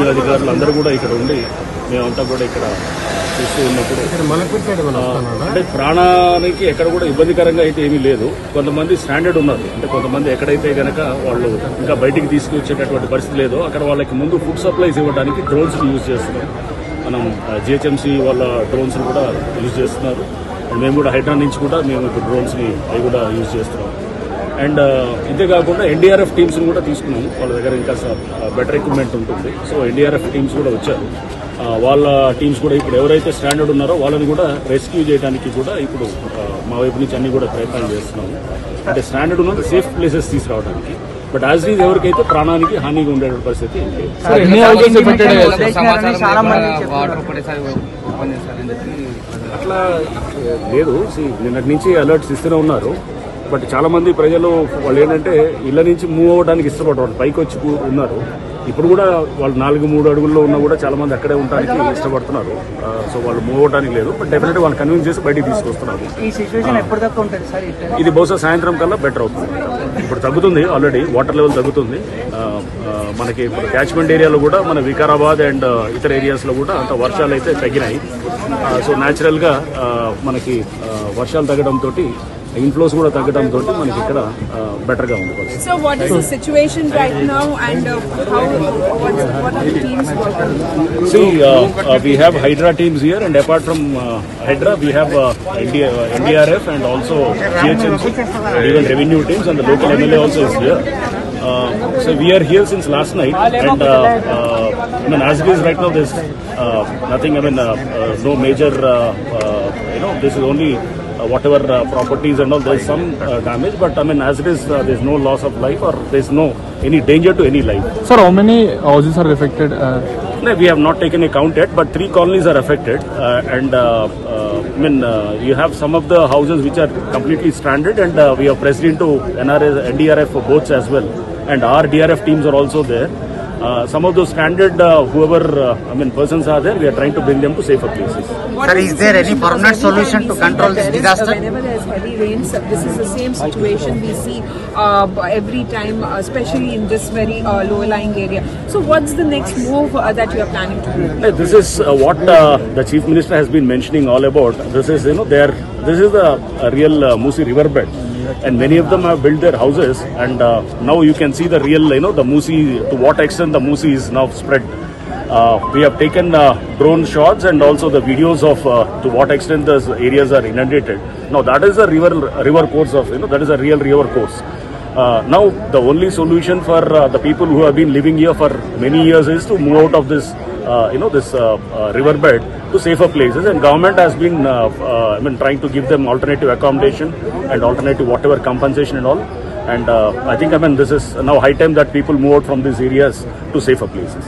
Revenue అధికారులు అందరూ కూడా ఇక్కడ ఉండి మేమంతా కూడా ఇక్కడ చూస్తూ ఉన్నప్పుడు అంటే ప్రాణానికి ఎక్కడ కూడా ఇబ్బందికరంగా అయితే ఏమీ లేదు. కొంతమంది స్టాండర్డ్ ఉన్నారు, అంటే కొంతమంది ఎక్కడైతే గనక వాళ్ళు ఇంకా బయటికి తీసుకొచ్చేటటువంటి పరిస్థితి లేదో అక్కడ వాళ్ళకి ముందు ఫుడ్ సప్లైస్ ఇవ్వడానికి డ్రోన్స్ యూజ్ చేస్తున్నాం. మనం జిహెచ్ఎంసీ వాళ్ళ డ్రోన్స్ కూడా యూజ్ చేస్తున్నారు. అండ్ మేము కూడా హైడ్రా నుంచి కూడా మేము ఇప్పుడు డ్రోన్స్ని అవి కూడా యూజ్ చేస్తున్నాం. అండ్ ఇంతేకాకుండా ఎన్డీఆర్ఎఫ్ టీమ్స్ని కూడా తీసుకున్నాము. వాళ్ళ దగ్గర ఇంకా బెటర్ ఎక్విప్మెంట్ ఉంటుంది. సో ఎన్డీఆర్ఎఫ్ టీమ్స్ కూడా వచ్చారు. వాళ్ళ టీమ్స్ కూడా ఇప్పుడు ఎవరైతే స్టాండర్డ్ ఉన్నారో వాళ్ళని కూడా రెస్క్యూ చేయడానికి కూడా ఇప్పుడు మా వైపు నుంచి అన్ని కూడా ప్రయత్నాలు చేస్తున్నాము. అంటే స్టాండర్డ్ ఉన్న సేఫ్ ప్లేసెస్ తీసుకురావడానికి. బట్ యాజ్ ఈజ్ ఎవరికైతే ప్రాణానికి హానిగా ఉండే పరిస్థితి అట్లా లేదు. నిన్నటి నుంచి అలర్ట్స్ ఇస్తూనే ఉన్నారు. బట్ చాలా మంది ప్రజలు వాళ్ళు ఏంటంటే ఇళ్ల నుంచి మూవ్ అవ్వడానికి ఇష్టపడరు, పైకి వచ్చి ఉన్నారు. ఇప్పుడు కూడా వాళ్ళు 4-3 అడుగుల్లో ఉన్నా కూడా చాలా మంది అక్కడే ఉండడానికి ఇష్టపడుతున్నారు. సో వాళ్ళు మూవ్ అవ్వడానికి లేదు. బట్ డెఫినెట్ వాళ్ళు కన్విన్స్ చేసి బయటికి తీసుకొస్తున్నారు. ఇది బహుశా సాయంత్రం కల్లా బెటర్ అవుతుంది. ఇప్పుడు తగ్గుతుంది, ఆల్రెడీ వాటర్ లెవెల్ తగ్గుతుంది. మనకి ఇప్పుడు క్యాచ్మెంట్ ఏరియాలో కూడా మన వికారాబాద్ అండ్ ఇతర ఏరియాస్లో కూడా అంత వర్షాలు అయితే తగ్గినాయి. సో న్యాచురల్గా మనకి వర్షాలు తగ్గడంతో ఇన్ఫ్లోస్ కూడా తగ్గడంతో మనకి ఇక్కడ బెటర్ గా ఉంది. So what is the situation right now and what are the teams working? See, we have Hydra teams here, and apart from Hydra we have NDRF and also GHMC, and even revenue teams, and the local MLA also is here. So we are here since last night, and I mean, as it is right now, there's nothing. I mean, no major. This is only whatever properties and all. There's some damage, but I mean, as it is, there's no loss of life or there's no any danger to any life. Sir, how many houses are affected? No, we have not taken a count yet, but 3 colonies are affected, and I mean, you have some of the houses which are completely stranded, and we have pressed into NDRF boats as well, and our DRF teams are also there. Some of those stranded, whoever persons are there, we are trying to bring them to safer places. Sir, is there any permanent solution to control this disaster? Whenever there is heavy rains, this is the same situation we see every time, especially in this very low-lying area. So what's the next move that you are planning to do? This is what the Chief Minister has been mentioning all about. This is, this is the real Musi riverbed. And many of them have built their houses, and now you can see the real, the Musi, to what extent the Musi is now spread. We have taken drone shots and also the videos of to what extent the areas are inundated. Now that is a river course of, that is a real river course. Now the only solution for the people who have been living here for many years is to move out of this this riverbed to safer places, and government has been trying to give them alternative accommodation and alternative whatever compensation and all, and I think this is now high time that people move out from these areas to safer places.